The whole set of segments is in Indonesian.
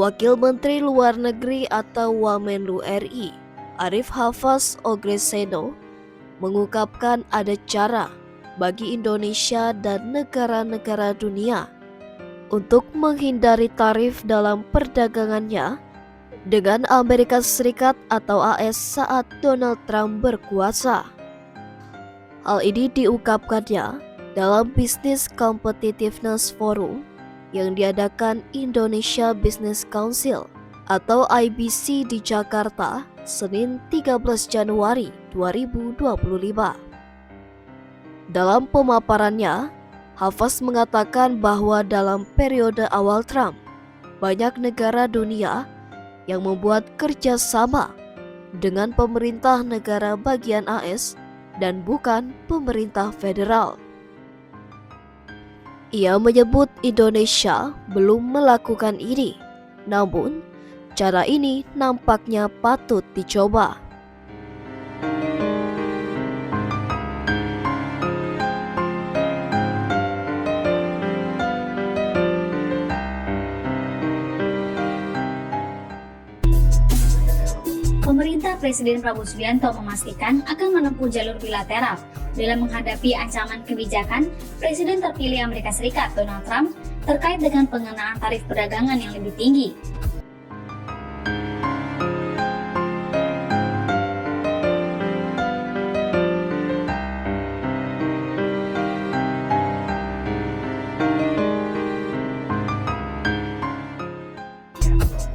Wakil Menteri Luar Negeri atau Wamenlu RI, Arif Hafaz Ogreseno, mengungkapkan ada cara bagi Indonesia dan negara-negara dunia untuk menghindari tarif dalam perdagangannya dengan Amerika Serikat atau AS saat Donald Trump berkuasa. Hal ini diungkapkannya dalam Business Competitiveness Forum yang diadakan Indonesia Business Council atau IBC di Jakarta, Senin 13 Januari 2025. Dalam pemaparannya, Hafaz mengatakan bahwa dalam periode awal Trump, banyak negara dunia yang membuat kerjasama dengan pemerintah negara bagian AS dan bukan pemerintah federal. Ia menyebut Indonesia belum melakukan ini, namun cara ini nampaknya patut dicoba. Pemerintah Presiden Prabowo Subianto memastikan akan menempuh jalur bilateral dalam menghadapi ancaman kebijakan Presiden terpilih Amerika Serikat Donald Trump terkait dengan pengenaan tarif perdagangan yang lebih tinggi.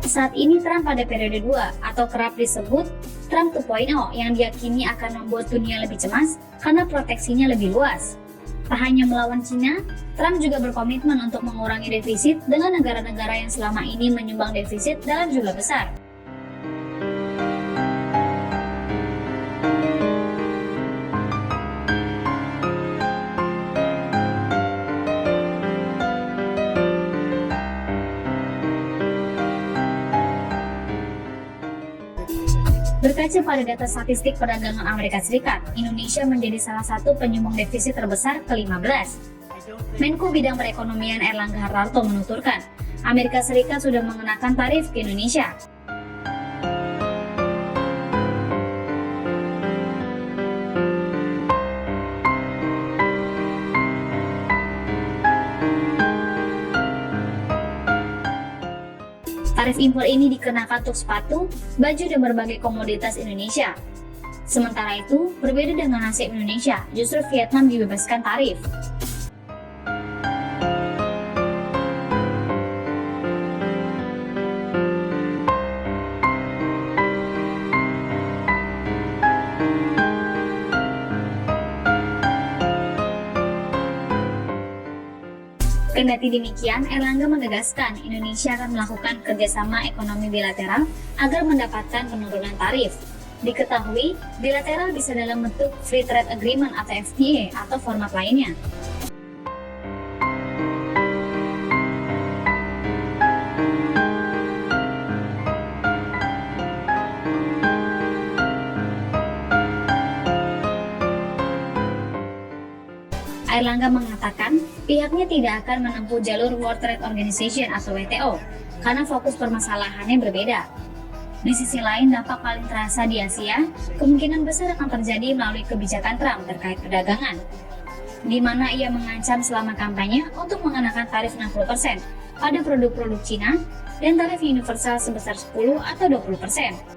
Saat ini Trump pada periode 2 atau kerap disebut Trump 2.0 yang diyakini akan membuat dunia lebih cemas karena proteksinya lebih luas. Tak hanya melawan Cina, Trump juga berkomitmen untuk mengurangi defisit dengan negara-negara yang selama ini menyumbang defisit dalam jumlah besar. Berkaca pada data statistik perdagangan Amerika Serikat, Indonesia menjadi salah satu penyumbang defisit terbesar ke-15. Menko Bidang Perekonomian Erlangga Hartarto menuturkan, Amerika Serikat sudah mengenakan tarif ke Indonesia. Tarif impor ini dikenakan untuk sepatu, baju, dan berbagai komoditas Indonesia. Sementara itu, berbeda dengan nasib Indonesia, justru Vietnam dibebaskan tarif. Kendati demikian, Erlangga menegaskan Indonesia akan melakukan kerjasama ekonomi bilateral agar mendapatkan penurunan tarif. Diketahui, bilateral bisa dalam bentuk Free Trade Agreement atau FTA atau format lainnya. Erlangga mengatakan pihaknya tidak akan menempuh jalur World Trade Organization atau WTO karena fokus permasalahannya berbeda. Di sisi lain, dampak paling terasa di Asia kemungkinan besar akan terjadi melalui kebijakan Trump terkait perdagangan, di mana ia mengancam selama kampanye untuk mengenakan tarif 60% pada produk-produk Cina dan tarif universal sebesar 10 atau 20%.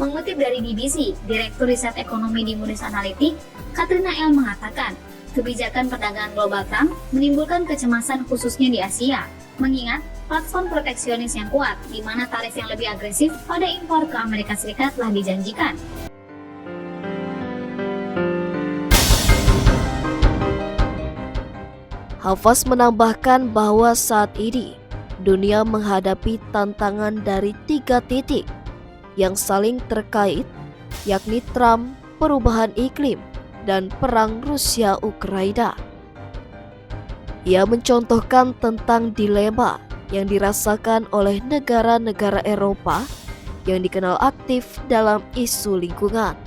Mengutip dari BBC, Direktur Riset Ekonomi di Moody's Analytics, Katrina L. mengatakan, kebijakan perdagangan global Trump menimbulkan kecemasan khususnya di Asia, mengingat platform proteksionis yang kuat, di mana tarif yang lebih agresif pada impor ke Amerika Serikat telah dijanjikan. Hafaz menambahkan bahwa saat ini dunia menghadapi tantangan dari 3 titik yang saling terkait, yakni Trump, perubahan iklim, dan perang Rusia-Ukraina. Ia mencontohkan tentang dilema yang dirasakan oleh negara-negara Eropa yang dikenal aktif dalam isu lingkungan.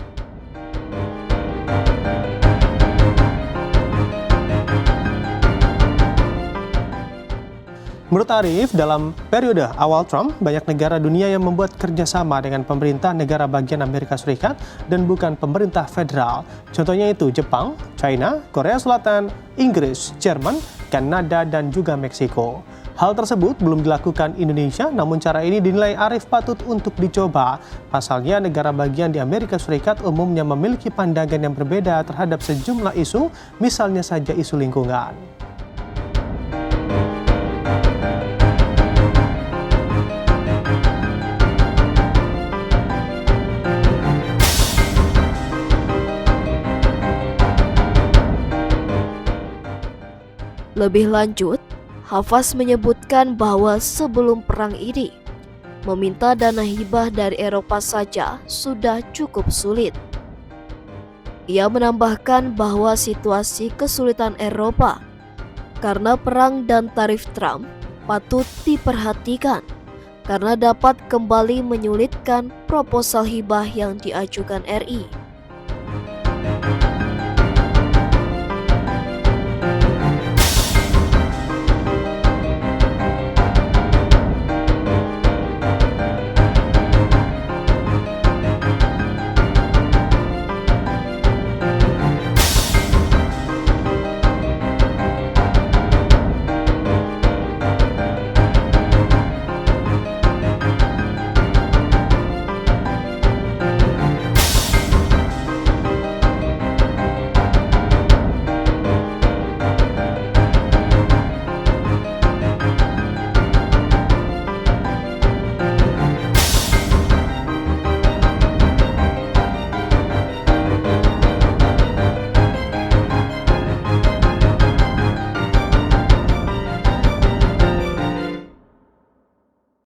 Menurut Arif, dalam periode awal Trump, banyak negara dunia yang membuat kerjasama dengan pemerintah negara bagian Amerika Serikat dan bukan pemerintah federal. Contohnya itu Jepang, China, Korea Selatan, Inggris, Jerman, Kanada, dan juga Meksiko. Hal tersebut belum dilakukan Indonesia, namun cara ini dinilai Arif patut untuk dicoba. Pasalnya, negara bagian di Amerika Serikat umumnya memiliki pandangan yang berbeda terhadap sejumlah isu, misalnya saja isu lingkungan. Lebih lanjut, Hafaz menyebutkan bahwa sebelum perang ini, meminta dana hibah dari Eropa saja sudah cukup sulit. Ia menambahkan bahwa situasi kesulitan Eropa karena perang dan tarif Trump patut diperhatikan karena dapat kembali menyulitkan proposal hibah yang diajukan RI.